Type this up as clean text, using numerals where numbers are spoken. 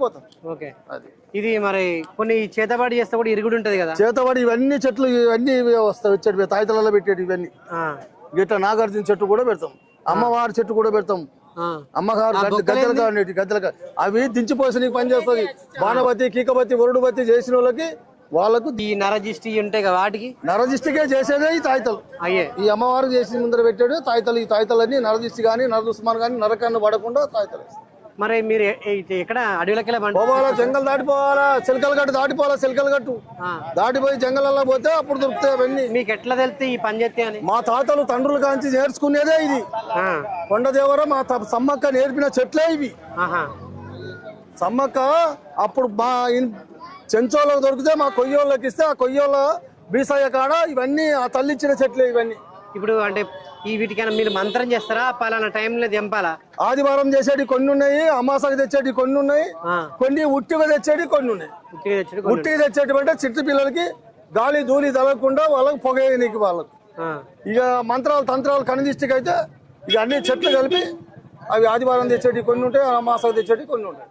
పోతాం. ఓకే. అది ఇది మరి కొన్ని చేతబడి చేస్తే కూడా ఇరుగుడు ఉంటది కదా, చేతబడి ఇవన్నీ చెట్లు ఇవన్నీ వస్తాయి, వచ్చేటి తాయితలలో పెట్టేటి ఇవన్నీ. గిట్ల నాగార్జున చెట్టు కూడా పెడతాం, అమ్మవారి చెట్టు కూడా పెడతాం. అమ్మగారు గద్దెలుగా ఉండేటి గద్దెలుగా అవి దించిపోసి పని చేస్తుంది. బాణబతి, కీకబతి, వరుడుబతి చేసిన వాళ్ళకు ఈ నరజిష్టి ఉంటాయి కదా, వాటికి నరజిష్టికే చేసేదే ఈ తాయితలు. అయ్యే ఈ అమ్మవారు చేసి ముందర పెట్టాడు తాయితలు. ఈ తాయితలన్నీ నరజిష్టి గానీ నరదుస్మాన్ గానీ నరకాన్ని పడకుండా తాయితలు. మరి మీరు ఎక్కడ అడవిలోకి పోవాలా, జంగల్ దాటిపోవాలా, చిలకల గట్టు దాటిపోవాలా. చిలకల గట్టు దాటిపోయి జంగల్లో పోతే అప్పుడు దొరుకుతాయి అవన్నీ. మీకు ఎట్లా తెలితే ఈ పని చేస్తే అని? మా తాతలు తండ్రులు కాంచి నేర్చుకునేదే ఇది. కొండదేవర మా సమ్మక్క నేర్పిన చెట్లే ఇవి. సమ్మక్క అప్పుడు మా చెంచోళ్ళకి దొరికితే మా కొయ్యోళ్ళకి ఇస్తే ఆ కొయ్యోళ్ళ బీసయ్య కాడ ఇవన్నీ ఆ తల్లిచ్చిన చెట్లే ఇవన్నీ. ఇప్పుడు అంటే ఈ వీటికైనా మీరు మంత్రం చేస్తారా, పలానా టైంలో దింపాలా? ఆదివారం చేసేటి కొన్ని ఉన్నాయి, అమాసకు తెచ్చేటి కొన్ని ఉన్నాయి, కొన్ని ఉట్టిగా తెచ్చేటి కొన్ని ఉన్నాయి. ఉట్టిగా తెచ్చేటి అంటే చిట్టి పిల్లలకి గాలి ధూళి తగలకుండా వాళ్ళకి పొగేయనికి వాళ్ళకు. ఇక మంత్రాలు తంత్రాలు కనిదిష్టికి అయితే ఇక అన్ని చెట్లు కలిపి అవి ఆదివారం తెచ్చేటి కొన్ని ఉంటాయి, అమాసకు తెచ్చేటి కొన్ని ఉంటాయి.